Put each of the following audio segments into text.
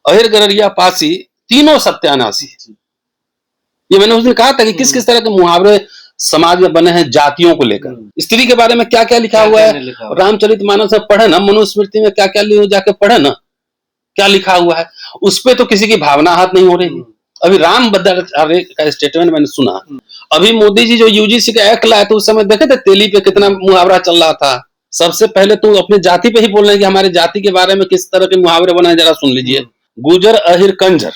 अहिर गररिया पासी तीनों सत्यानाशी। ये मैंने उस दिन कहा था कि किस किस तरह के मुहावरे समाज में बने हैं जातियों को लेकर। स्त्री के बारे में क्या क्या लिखा हुआ है, रामचरितमानस में पढ़े ना, मनुस्मृति में क्या क्या जाके पढ़े ना, क्या लिखा हुआ है, उस पर तो किसी की भावना हाथ नहीं हो रही। अभी राम भद्राचार्य का स्टेटमेंट मैंने सुना, अभी मोदी जी जो यूजीसी का एक्ट लाए थे उस समय देखे थे तेली पे कितना मुहावरा चल रहा था। सबसे पहले तो अपनी जाति पे ही बोल रहे हैं कि हमारे जाति के बारे में किस तरह के मुहावरे बनाए, जरा सुन लीजिए। गुजर अहिर कंजर,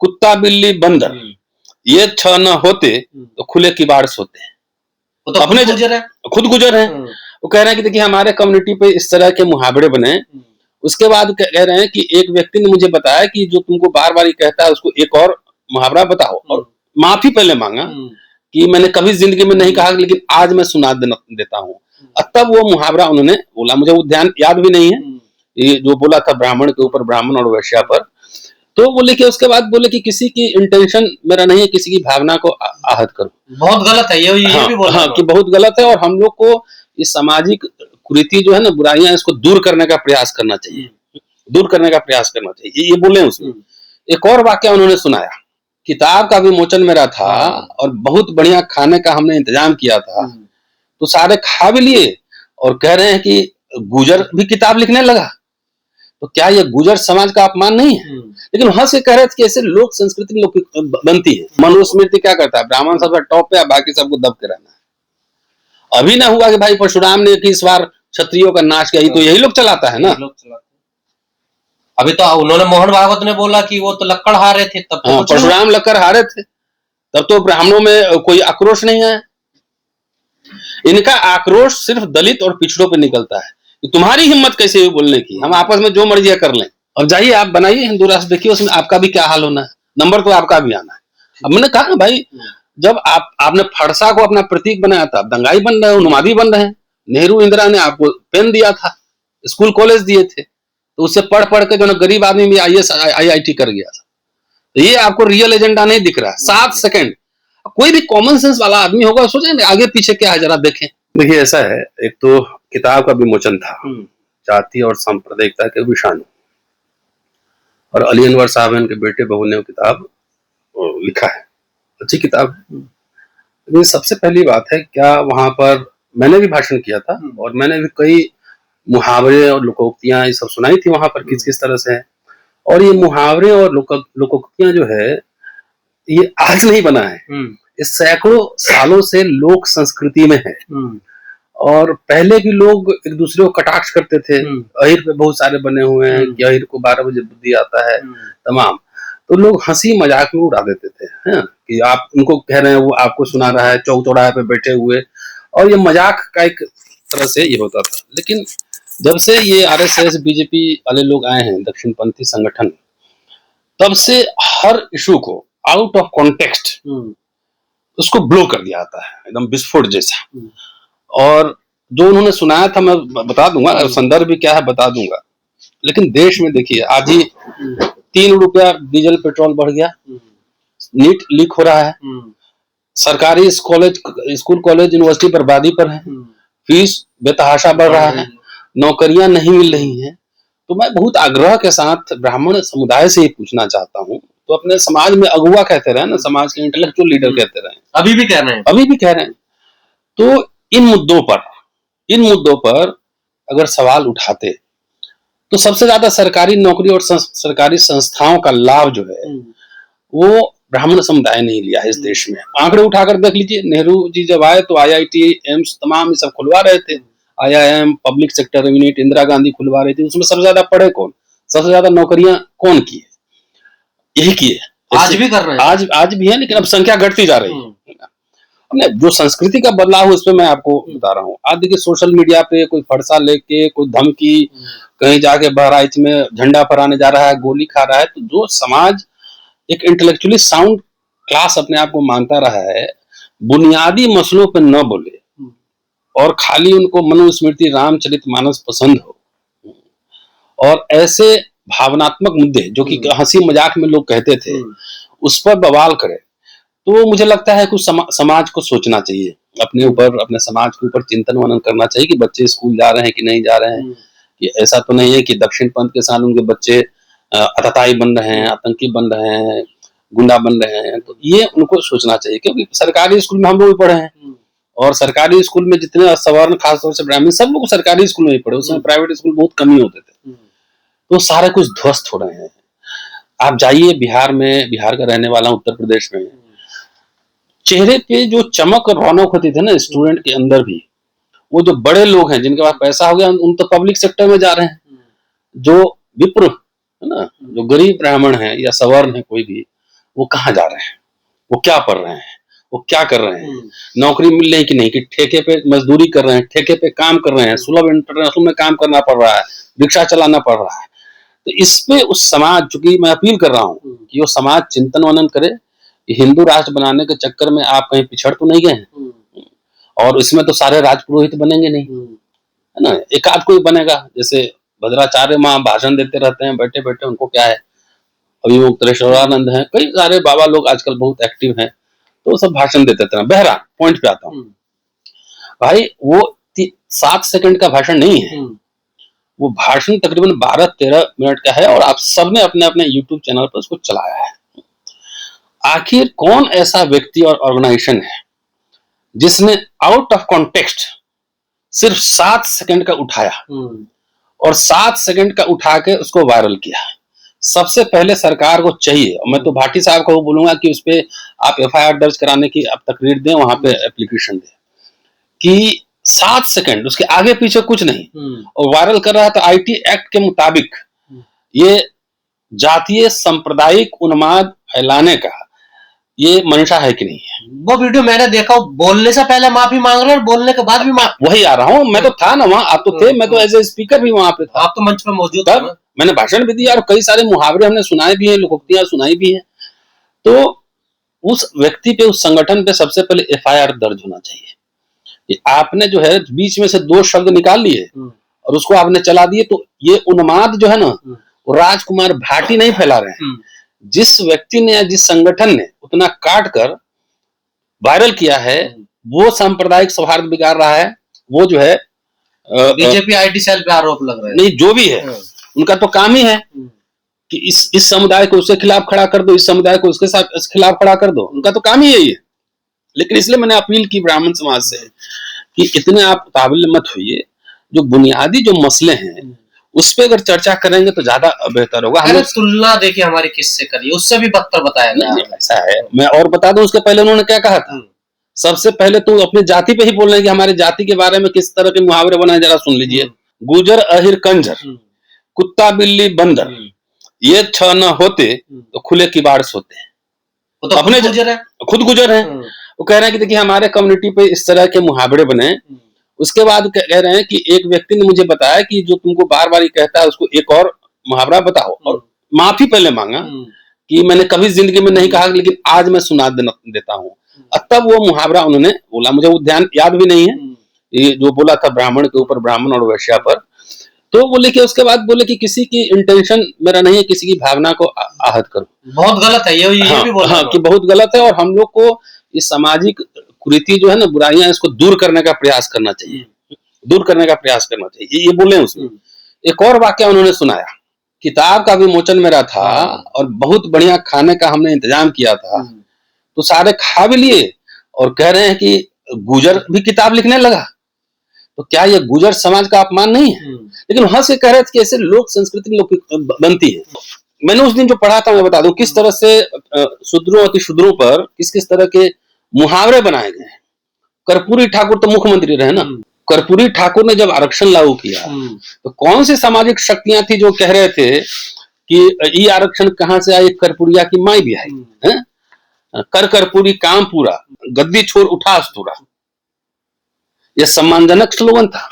कुत्ता बिल्ली बंदर, ये छह न होते तो खुले किबाड़ सोते। तो अपने खुद गुजर है। वो कह रहे हैं कि देखिए हमारे कम्युनिटी पे इस तरह के मुहावरे बने। उसके बाद कह रहे हैं कि एक व्यक्ति ने मुझे बताया कि जो तुमको बार बार कहता है उसको एक और मुहावरा बताओ, और माफी पहले मांगा कि मैंने कभी जिंदगी में नहीं कहा, लेकिन आज मैं सुना देता हूँ। तब वो मुहावरा उन्होंने बोला, मुझे वो ध्यान याद भी नहीं है, ये जो बोला था ब्राह्मण के ऊपर, ब्राह्मण और वैश्या पर। तो बोले कि उसके बाद बोले कि किसी की इंटेंशन मेरा नहीं है किसी की भावना को आहत करूं, बहुत गलत है ये भी बोला कि बहुत गलत है। और हम लोग को इस सामाजिक कुरीति जो है ना, बुराइयां, इसको दूर करने का प्रयास करना चाहिए, दूर करने का प्रयास करना चाहिए, ये बोले उसमें। एक और वाक्य उन्होंने सुनाया, किताब का विमोचन मेरा था और बहुत बढ़िया खाने का हमने इंतजाम किया था, तो सारे खा भी लिए और कह रहे हैं कि गुजर भी किताब लिखने लगा, तो क्या ये गुजर समाज का अपमान नहीं है? लेकिन हंस के कह रहे थे कि ऐसे लोक संस्कृति लोग बनती है। मनुस्मृति क्या करता है, ब्राह्मण सबसे टॉप पे, बाकी सबको दब के रहना है। अभी ना हुआ कि भाई परशुराम ने कि इस बार क्षत्रियों का नाश किया, तो यही लोग चलाता है ना। अभी तो उन्होंने, मोहन भागवत ने बोला कि वो तो लक्कड़ हारे थे, तब तो परशुराम लक्कड़ हारे थे, तब तो ब्राह्मणों में कोई आक्रोश नहीं है। इनका आक्रोश सिर्फ दलित और पिछड़ों पे निकलता है। तुम्हारी हिम्मत कैसे हुई बोलने की, हम आपस में जो मर्जी कर लें। अब जाइए आप बनाइए हिंदू राष्ट्र, देखिए उसमें आपका भी क्या हाल होना है, नंबर तो आपका भी आना है। अब मैंने कहा ना भाई, जब आपने फरसा को अपना प्रतीक बनाया था, दंगाई बन रहे हैं, उन्मादी बन रहे हैं। नेहरू इंदिरा ने आपको पेन दिया था, स्कूल कॉलेज दिए थे, तो उससे पढ़ पढ़ के जो ना गरीब आदमी भी IIT कर गया था। तो ये आपको रियल एजेंडा नहीं दिख रहा है। 7 सेकंड कोई भी कॉमन सेंस वाला आदमी होगा सोचे आगे पीछे क्या है, जरा देखें। देखिए ऐसा है, एक तो किताब का विमोचन था, जाति और सांप्रदायिकता के विषाणु, और अली अनवर साहब के बेटे बहू ने किताब लिखा है, अच्छी किताब है। लेकिन सबसे पहली बात है, क्या वहां पर मैंने भी भाषण किया था और मैंने भी कई मुहावरे और लोकोक्तियां ये सब सुनाई थी वहां पर, किस किस तरह से है। और ये मुहावरे और लोकोक्तियां जो है, ये आज नहीं बना है, ये सैकड़ों सालों से लोक संस्कृति में है। और पहले भी लोग एक दूसरे को कटाक्ष करते थे। अहिर पे बहुत सारे बने हुए हैं कि अहिर को 12 बजे बुद्धि आता है, तमाम। तो लोग हंसी मजाक में उड़ा देते थे, है कि आप उनको कह रहे हैं, वो आपको सुना रहा है चौक चौराहे पे बैठे हुए, और ये मजाक का एक तरह से ये होता था। लेकिन जब से ये RSS BJP वाले लोग आए हैं, दक्षिणपंथी संगठन, तब से हर इशू को आउट ऑफ कॉन्टेक्स्ट उसको ब्लो कर दिया जाता है, एकदम विस्फोट जैसा। और जो उन्होंने सुनाया था मैं बता दूंगा, संदर्भ भी क्या है बता दूंगा। लेकिन देश में देखिए आज ही 3 रुपया डीजल पेट्रोल बढ़ गया, नीट लीक हो रहा है, सरकारी स्कूल कॉलेज यूनिवर्सिटी बर्बादी पर है, फीस बेतहाशा बढ़ रहा है, नौकरियां नहीं मिल रही हैं। तो मैं बहुत आग्रह के साथ ब्राह्मण समुदाय से ही पूछना चाहता हूँ, तो अपने समाज में अगुआ कहते रहे ना, समाज के इंटेलेक्चुअल लीडर कहते रहे, अभी भी कह रहे हैं। तो इन मुद्दों पर अगर सवाल उठाते तो सबसे ज्यादा सरकारी नौकरी और सरकारी संस्थाओं का लाभ जो है वो ब्राह्मण समुदाय ने लिया है इस देश में। आंकड़े उठाकर देख लीजिए, नेहरू जी जब आए तो IIT, एम्स तमाम ये सब खुलवा रहे थे, IIM, public sector unit, Indira Gandhi खुलवा रही थी। उसमें सबसे ज्यादा पढ़े कौन, सबसे ज्यादा नौकरियां कौन की है? यही की है, आज भी कर रहे हैं, आज भी है, लेकिन अब संख्या घटती जा रही है। हमने जो संस्कृति का बदलाव है उस पर मैं आपको बता रहा हूँ। आज देखिए सोशल मीडिया पे कोई फरसा लेके, कोई धमकी, कहीं जाके बहराइच में झंडा फहराने जा रहा है, गोली खा रहा है। तो जो समाज एक इंटेलेक्चुअली साउंड क्लास अपने आप को मानता रहा है, बुनियादी मसलों पर न बोले और खाली उनको मनुस्मृति रामचरितमानस पसंद हो, और ऐसे भावनात्मक मुद्दे जो कि हंसी मजाक में लोग कहते थे उस पर बवाल करे, तो मुझे लगता है कुछ समाज को सोचना चाहिए, अपने ऊपर, अपने समाज के ऊपर चिंतन मनन करना चाहिए कि बच्चे स्कूल जा रहे हैं कि नहीं जा रहे हैं। कि ऐसा तो नहीं है कि दक्षिण पंथ के साथ उनके बच्चे आतताई बन रहे हैं, आतंकी बन रहे हैं, गुंडा बन रहे हैं, तो ये उनको सोचना चाहिए, क्योंकि सरकारी स्कूल में हम लोग भी पढ़े हैं और सरकारी स्कूल में जितने सवर्ण खासतौर से ब्राह्मण सब लोग सरकारी स्कूल में ही पढ़े, उसमें प्राइवेट स्कूल बहुत कम ही होते थे। तो सारे कुछ ध्वस्त हो रहे हैं। आप जाइए बिहार में, बिहार का रहने वाला उत्तर प्रदेश में, चेहरे पे जो चमक और रौनक होती थी ना स्टूडेंट के अंदर भी, वो जो बड़े लोग हैं जिनके पास पैसा हो गया उन तो पब्लिक सेक्टर में जा रहे हैं, जो विप्र है ना, जो गरीब ब्राह्मण है या सवर्ण है कोई भी, वो कहाँ जा रहे हैं, वो क्या पढ़ रहे हैं, वो क्या कर रहे हैं, नौकरी मिल रही कि नहीं, कि ठेके पे मजदूरी कर रहे हैं, ठेके पे काम कर रहे हैं, सुलभ इंटरनेशनल में काम करना पड़ रहा है, रिक्शा चलाना पड़ रहा है। तो इस पे उस समाज, चूंकि मैं अपील कर रहा हूँ कि वो समाज चिंतन मनन करे, हिंदू राष्ट्र बनाने के चक्कर में आप कहीं पिछड़ तो नहीं गए हैं, और इसमें तो सारे राजपुरोहित बनेंगे नहीं, है ना, एक आध कोई बनेगा, जैसे भद्राचार्य वहां भाषण देते रहते हैं बैठे बैठे, उनको क्या है, अभी मुक्तेश्वरानंद हैं, कई सारे बाबा लोग आजकल बहुत एक्टिव हैं, तो सब भाषण देते थे। बहरा पॉइंट पे आता हूँ भाई, वो 7 सेकंड का भाषण नहीं है, वो भाषण तकरीबन 12-13 मिनट का है, और आप सबने अपने अपने यूट्यूब चैनल पर उसको चलाया है। आखिर कौन ऐसा व्यक्ति और ऑर्गेनाइजेशन है जिसने आउट ऑफ कॉन्टेक्स्ट सिर्फ 7 सेकंड का उठाया और 7 सेकंड का उठा के उसको वायरल किया? सबसे पहले सरकार को चाहिए, और मैं तो भाटी साहब को बोलूंगा कि उस पे आप एफआईआर दर्ज कराने की आप तकरीर दें, वहां पे एप्लीकेशन दें कि 7 सेकंड, उसके आगे पीछे कुछ नहीं, और वायरल कर रहा है। तो आईटी एक्ट के मुताबिक ये जातीय सांप्रदायिक उन्माद फैलाने का ये मंशा है कि नहीं है? वो वीडियो मैंने देखा, बोलने से पहले माफी मांग रहे हैं और बोलने के बाद भी वही आ रहा हूँ, मैं तो था ना वहां, आप तो थे, मैं तो एज ए स्पीकर भी वहां पे था, आप तो मंच पर मौजूद थे, मैंने भाषण भी दिया और कई सारे मुहावरे हमने सुनाए भी हैं, लोकोक्तियां सुनाई भी हैं। तो उस व्यक्ति पे, उस संगठन पे सबसे पहले एफआईआर दर्ज होना चाहिए कि आपने जो है बीच में से 2 शब्द निकाल लिए और उसको आपने चला दिए। तो ये उन्माद जो है ना, वो राजकुमार भाटी नहीं फैला रहे हैं, जिस व्यक्ति ने या जिस संगठन ने उतना काट कर वायरल किया है, वो सांप्रदायिक सौहार्द बिगाड़ रहा है। वो जो है बीजेपी आईटी सेल पे आरोप लग रहा है, नहीं जो भी है उनका तो काम ही है कि इस समुदाय को उसके खिलाफ खड़ा कर दो, इस समुदाय को उसके साथ खिलाफ खड़ा कर दो, उनका तो काम ही यही है। लेकिन इसलिए मैंने अपील की ब्राह्मण समाज से कि इतने आप ताबिल मत होइए, जो बुनियादी जो मसले हैं उस पर अगर चर्चा करेंगे तो ज्यादा बेहतर होगा। हम तुलना देखिए हमारी किससे करिए, उससे भी बदतर बताया गया। ऐसा है, मैं और बता दूं, उसके पहले उन्होंने क्या कहा था, सबसे पहले तो अपनी जाति पे ही बोल रहे हैं कि हमारी जाति के बारे में किस तरह के मुहावरे बनाए, जरा सुन लीजिए। गुजर अहिर कंजर, कुत्ता बिल्ली बंदर, ये 6 न होते तो खुले किबाड़ सोते। तो अपने खुद गुजर है। वो कह रहे हैं कि देखिए हमारे कम्युनिटी पे इस तरह के मुहावरे बने। उसके बाद कह रहे हैं कि एक व्यक्ति ने मुझे बताया कि जो तुमको बार बार कहता है उसको एक और मुहावरा बताओ, और माफी पहले मांगा कि मैंने कभी जिंदगी में नहीं कहा, लेकिन आज मैं सुना देता हूँ। तब वो मुहावरा उन्होंने बोला, मुझे वो ध्यान याद भी नहीं है, ये जो बोला था ब्राह्मण के ऊपर, ब्राह्मण और वैश्या पर। तो बोले कि उसके बाद बोले कि किसी की इंटेंशन मेरा नहीं है किसी की भावना को आहत करूं, बहुत गलत है ये भी बोला कि बहुत गलत है, और हम लोग को इस सामाजिक कुरीति जो है ना, बुराइयां, इसको दूर करने का प्रयास करना चाहिए, दूर करने का प्रयास करना चाहिए, ये बोले उसमें। एक और वाक्य उन्होंने सुनाया, किताब का विमोचन मेरा था और बहुत बढ़िया खाने का हमने इंतजाम किया था, तो सारे खा भी लिए और कह रहे हैं कि गुजर भी किताब लिखने लगा। तो क्या ये गुजर समाज का अपमान नहीं है? लेकिन वहां से कह रहे थे कि ऐसे लोक संस्कृति बनती है। मैंने उस दिन जो पढ़ा था, मैं बता दूं किस तरह से शूद्रों अति शूद्रों पर किस किस तरह के मुहावरे बनाए गए हैं। कर्पूरी ठाकुर तो मुख्यमंत्री रहे ना, कर्पूरी ठाकुर ने जब आरक्षण लागू किया तो कौन सी सामाजिक शक्तियां थी जो कह रहे थे कि ये आरक्षण कहां से आई, कर्पूरिया की माई भी आई, कर कर्पूरी काम पूरा, गद्दी छोड़ उठा अस्तूरा, यह सम्मानजनक स्लोगन था।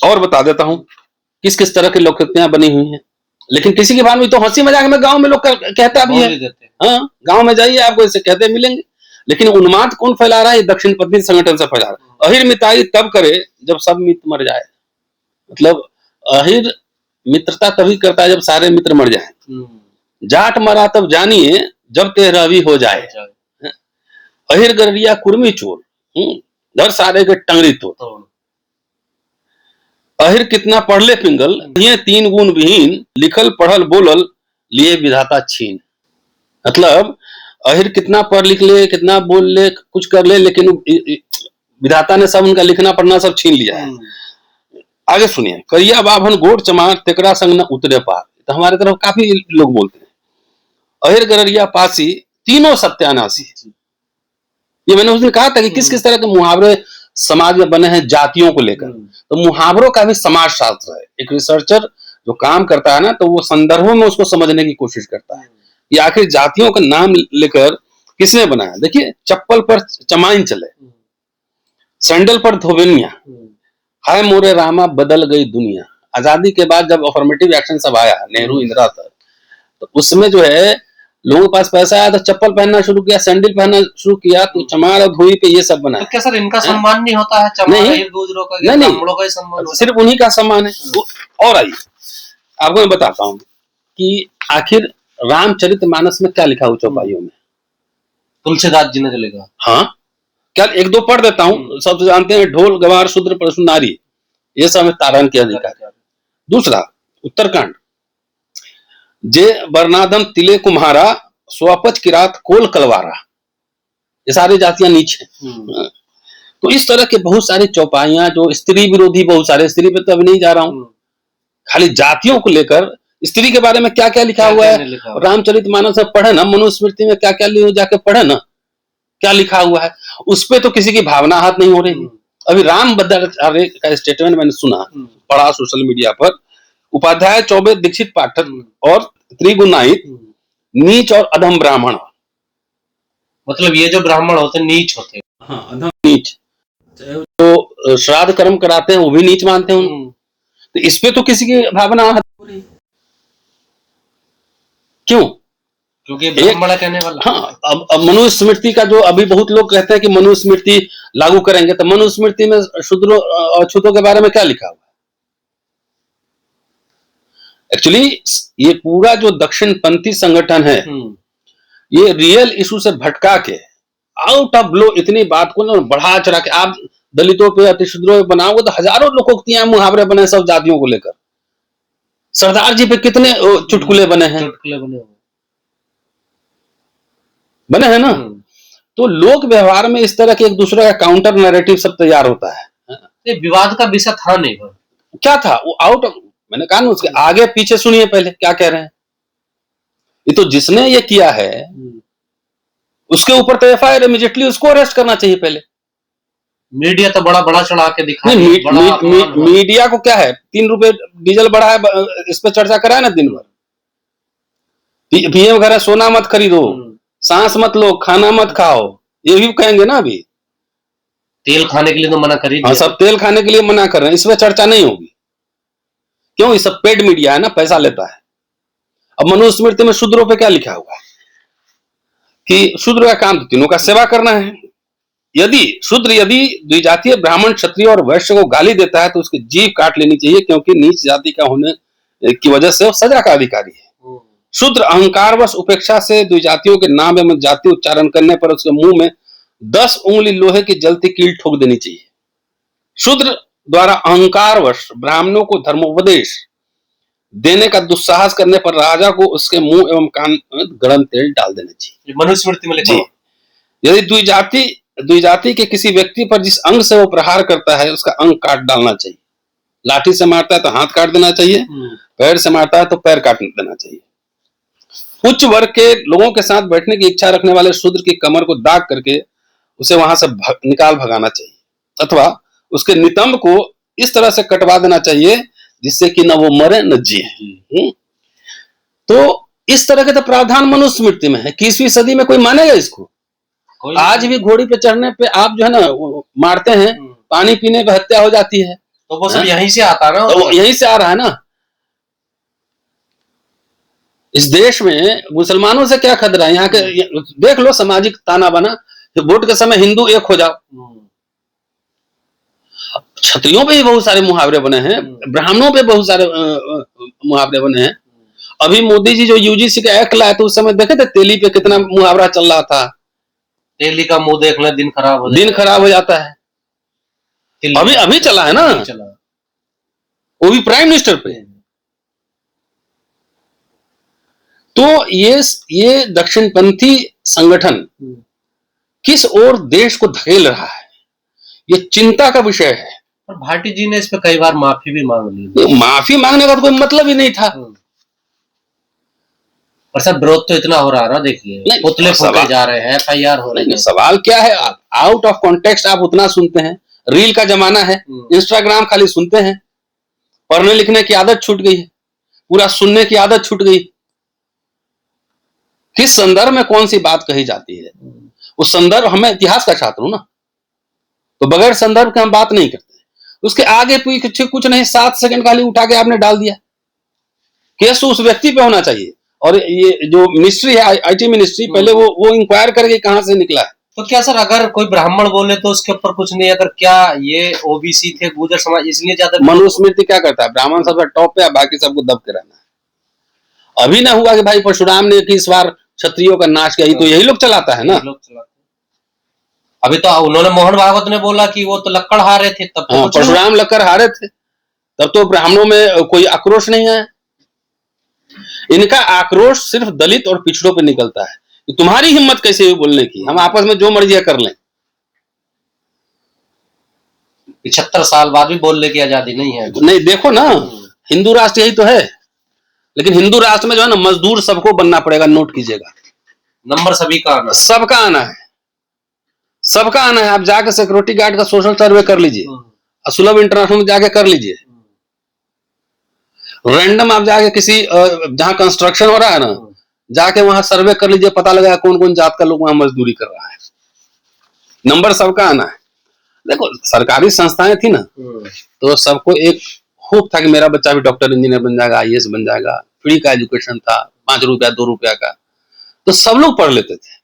और बता देता हूं किस किस तरह की लोकोक्तियां बनी हुई हैं। लेकिन किसी की बात में तो हंसी मजाक में गांव में लोग कहता भी है, हाँ गांव में जाइए आपको ऐसे कहते मिलेंगे। लेकिन उन्माद कौन फैला रहा है? दक्षिण पश्चिम संगठन से फैला रहा है। अहिर मिताई तब करे जब सब मित्र मर जाए, मतलब अहिर मित्रता तभी करता है जब सारे मित्र मर जाए। जाट मरा तब जानिए जब 13वीं हो जाए, अहिर गरिया कुर्मी चोर, धर सारे के टंगरी तो। अहिर कितना पढ़ ले पिंगल, ये 3 गुण विहीन, लिखल पढ़ल बोलल लिए विधाता छीन। मतलब अहिर कितना पढ़ लिख ले, कितना बोल ले, कुछ कर ले, लेकिन विधाता ने सब उनका लिखना पढ़ना सब छीन लिया है। आगे सुनिए, करिया बाभन गोड़ चमार, तेकरा संग न उतरे पार। तो हमारे तरफ काफी लोग बोलते हैं अहिर गररिया पासी, तीनों सत्यानाशी। ये मैंने उस दिन कहा था कि किस किस तरह के मुहावरे समाज में बने हैं जातियों को लेकर। तो मुहावरों का भी समाज शास्त्र है। एक रिसर्चर जो काम करता है ना, तो वो संदर्भों में उसको समझने की कोशिश करता है कि आखिर जातियों का नाम लेकर किसने बनाया। देखिए, चप्पल पर चमाइन चले, सैंडल पर धोबिनिया, हाय मोरे रामा बदल गई दुनिया। आजादी के बाद जब अफर्मेटिव एक्शन सब आया, नेहरू इंदिरा तक, तो उसमें जो है लोगों के पास पैसा आया तो चप्पल पहनना शुरू किया, सैंडल पहनना शुरू किया, तो चमार और धोई पे ये सब बना। तो क्या सर इनका सम्मान नहीं होता है? चमार नहीं, दूसरों का, नहीं, का ही सम्मान होता है? सिर्फ उन्हीं का सम्मान है। और आइए आपको मैं बताता हूँ कि आखिर रामचरितमानस में क्या लिखा हुआ चौपाइयों में। तुलसीदास जी ने जो लिखा, हाँ, क्या एक दो पढ़ देता हूँ। सब जानते हैं, ढोल गवार शूद्र परशु नारी, ये सब में तारण के अधिकार। दूसरा उत्तरकांड, जे बरनादम तिले कुम्हारा, स्वपच किरात कोल कलवारा। ये सारी जातियां नीच हैं। तो इस तरह के बहुत सारी चौपाइयां जो स्त्री विरोधी, बहुत सारे, स्त्री पे तो अभी नहीं जा रहा हूं, खाली जातियों को लेकर स्त्री के बारे में क्या क्या लिखा हुआ है। रामचरितमानस में पढ़े ना, मनुस्मृति में क्या क्या जाके पढ़े ना, क्या लिखा हुआ है, उस पर तो किसी की भावना हाथ नहीं हो रही। अभी राम भद्राचार्य का स्टेटमेंट मैंने सुना, पढ़ा सोशल मीडिया पर। उपाध्याय चौबे दीक्षित पाठक और त्रिगुणाहित, नीच और अधम ब्राह्मण। मतलब ये जो ब्राह्मण होते नीच होते हैं। हाँ, अधम नीच। तो श्राद्ध कर्म कराते हैं वो भी नीच मानते हैं। तो इस पे तो किसी की भावना हाथ हो रही, क्यों? क्योंकि ब्राह्मण कहने वाला। हाँ, अब मनुस्मृति का जो अभी बहुत लोग कहते हैं कि मनुस्मृति लागू करेंगे, तो मनुस्मृति में शूद्रों और अछूतों के बारे में क्या लिखा हुआ है? एक्चुअली ये पूरा जो दक्षिणपंथी संगठन है, ये रियल इशू से भटका के आउट ऑफ ब्लो इतनी बात को ना बढ़ा चढ़ा के आप दलितों पे, अतिशूद्रों पे बनाओगे तो हजारों लोकोक्तियां मुहावरे बने सब जातियों को लेकर। सरदार जी पे कितने चुटकुले बने हैं, बने हैं ना। तो लोक व्यवहार में इस तरह के एक दूसरे का काउंटर नैरेटिव सब तैयार होता है। विवाद का विषय था नहीं, क्या था वो आउट ऑफ, मैंने कहा ना, उसके आगे पीछे सुनिए पहले क्या कह रहे हैं। ये तो जिसने ये किया है उसके ऊपर तो एफआईआर इमीडिएटली उसको अरेस्ट करना चाहिए पहले। मीडिया तो बड़ा बड़ा चढ़ा के दिखा। मीडिया को क्या है, 3 रुपए डीजल बढ़ा है, इस पे चर्चा कराए ना दिन भर। पीएम कह रहे सोना मत खरीदो, सांस मत लो, खाना मत खाओ, ये भी कहेंगे ना। अभी तेल खाने के लिए तो मना कर ही दिया। सब तेल खाने के लिए मना कर रहे हैं, इसमें चर्चा नहीं होगी। क्यों? ये सब पेड मीडिया है ना, पैसा लेता है। अब मनुस्मृति में शूद्रों पे क्या लिखा हुआ है कि शूद्र का काम तो तीनों का सेवा करना है। यदि द्विजातीय ब्राह्मण, क्षत्रिय और वैश्य को गाली देता है तो उसकी जीभ काट लेनी चाहिए, क्योंकि नीच जाति का होने की वजह से वो सजा का अधिकारी है। शूद्र अहंकारवश उपेक्षा से द्विजातियों के नाम एवं जाति उच्चारण करने पर उसके मुंह में 10 उंगली लोहे की जलती कील ठोक देनी चाहिए। शूद्र द्वारा अहंकारवश ब्राह्मणों को धर्मोपदेश देने का दुस्साहस करने पर राजा को उसके मुंह एवं कान में गरम तेल डाल देना चाहिए। मनुस्मृति में लिखा। यदि द्विजाति के किसी व्यक्ति पर जिस अंग से वो प्रहार करता है उसका अंग काट डालना चाहिए। लाठी से मारता है तो हाथ काट देना चाहिए, पैर से मारता है तो पैर काट देना चाहिए। उच्च वर्ग के लोगों के साथ बैठने की इच्छा रखने वाले शूद्र की कमर को दाग करके उसे वहां से निकाल भगाना चाहिए, अथवा उसके नितंब को इस तरह से कटवा देना चाहिए जिससे कि न वो मरे न जिए। तो इस तरह के तो प्रावधान मनुस्मृति में है। 21वीं सदी में कोई मानेगा इसको? आज भी घोड़ी पे चढ़ने पे आप जो है ना मारते हैं, पानी पीने पे हत्या हो जाती है, तो वो सब यहीं से आता ना, तो यहीं से आ रहा है ना। इस देश में मुसलमानों से क्या खतरा है? यहाँ के देख लो, सामाजिक ताना बना, वोट के समय हिंदू एक हो जाओ। क्षत्रियों पे भी बहुत सारे मुहावरे बने हैं, ब्राह्मणों पे बहुत सारे मुहावरे बने हैं। अभी मोदी जी जो यूजीसी का एक्ट लाए तो उस समय देखे थे तेली पे कितना मुहावरा चल रहा था। तेली का मुंह देखना दिन खराब हो जाता है। अभी चला है ना। वो भी प्राइम मिनिस्टर पे। तो ये दक्षिणपंथी संगठन किस ओर देश को धकेल रहा है, ये चिंता का विषय है। और भाटी जी ने इस पे कई बार माफी भी मांग ली। माफी मांगने का तो कोई मतलब ही नहीं था। और सब विरोध तो इतना हो रहा है ना, देखिए पुतले फूके जा रहे हैं, FIR हो रही है। सवाल क्या है, आउट ऑफ कॉन्टेक्स्ट आप उतना सुनते हैं। रील का जमाना है, इंस्टाग्राम खाली सुनते हैं, पढ़ने लिखने की आदत छूट गई है, पूरा सुनने की आदत छूट गई। किस संदर्भ में कौन सी बात कही जाती है, उस संदर्भ, हमें इतिहास का छात्र हूं ना, तो बगैर संदर्भ के हम बात नहीं करते। उसके आगे पीछे कुछ नहीं, 7 सेकंड खाली उठा के आपने डाल दिया। केस तो उस व्यक्ति पे होना चाहिए। और ये जो मिनिस्ट्री है, IT मिनिस्ट्री, पहले वो इंक्वायर करके कहां से निकला है। तो क्या सर, अगर कोई ब्राह्मण बोले तो उसके ऊपर कुछ नहीं, अगर क्या ये OBC थे, गुर्जर समाज, इसलिए ज्यादा। मनुस्मृति क्या करता है, ब्राह्मण सबसे टॉप पे, बाकी सबको दब के रहना है। अभी ना हुआ कि भाई परशुराम ने इस बार क्षत्रियों का नाश किया, तो यही लोग चलाता है ना। अभी तो उन्होंने, मोहन भागवत ने बोला कि वो तो लक्कड़ हारे थे, तब तो परशुराम लक्कड़ हारे थे, तब तो ब्राह्मणों में कोई आक्रोश नहीं है। इनका आक्रोश सिर्फ दलित और पिछड़ों पे निकलता है कि तुम्हारी हिम्मत कैसे हुई बोलने की, हम आपस में जो मर्जी कर लें। 75 साल बाद भी बोलने की आजादी नहीं है। नहीं, देखो ना, हिंदू राष्ट्र यही तो है। लेकिन हिंदू राष्ट्र में जो है ना, मजदूर सबको बनना पड़ेगा, नोट कीजिएगा। नंबर सभी का आना, सबका आना है, सबका आना है। आप जाके सिक्योरिटी गार्ड का सोशल सर्वे कर लीजिए, सुलभ इंटरनेशनल में जाके कर लीजिए। रैंडम आप जाके किसी जहां कंस्ट्रक्शन हो रहा है ना, जाके वहां सर्वे कर लीजिए, पता लगा कौन कौन जात का लोग वहां मजदूरी कर रहा है। नंबर सबका आना है। देखो, सरकारी संस्थाएं थी ना, तो सबको एक खूब था कि मेरा बच्चा भी डॉक्टर इंजीनियर बन जाएगा, IAS बन जाएगा। फ्री का एजुकेशन था, 5 रुपया 2 रुपया का, तो सब लोग पढ़ लेते थे।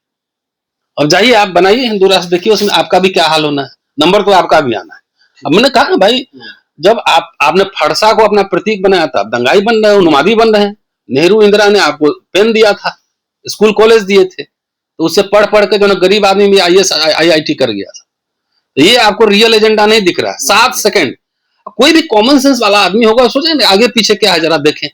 अब जाइए आप बनाइए हिंदू राष्ट्र, देखिए उसमें आपका भी क्या हाल होना है, नंबर तो आपका भी आना है। अब मैंने कहा ना भाई, जब आपने फरसा को अपना प्रतीक बनाया था, दंगाई बन रहे हो, नुमादी बन रहे हैं। नेहरू इंदिरा ने आपको पेन दिया था, स्कूल कॉलेज दिए थे, तो उससे पढ़ पढ़ के जो ना गरीब आदमी भी IAS IIT कर गया था। तो ये आपको रियल एजेंडा नहीं दिख रहा है। 7 सेकंड, कोई भी कॉमन सेंस वाला आदमी होगा, सोचेंगे आगे पीछे क्या है, जरा देखें।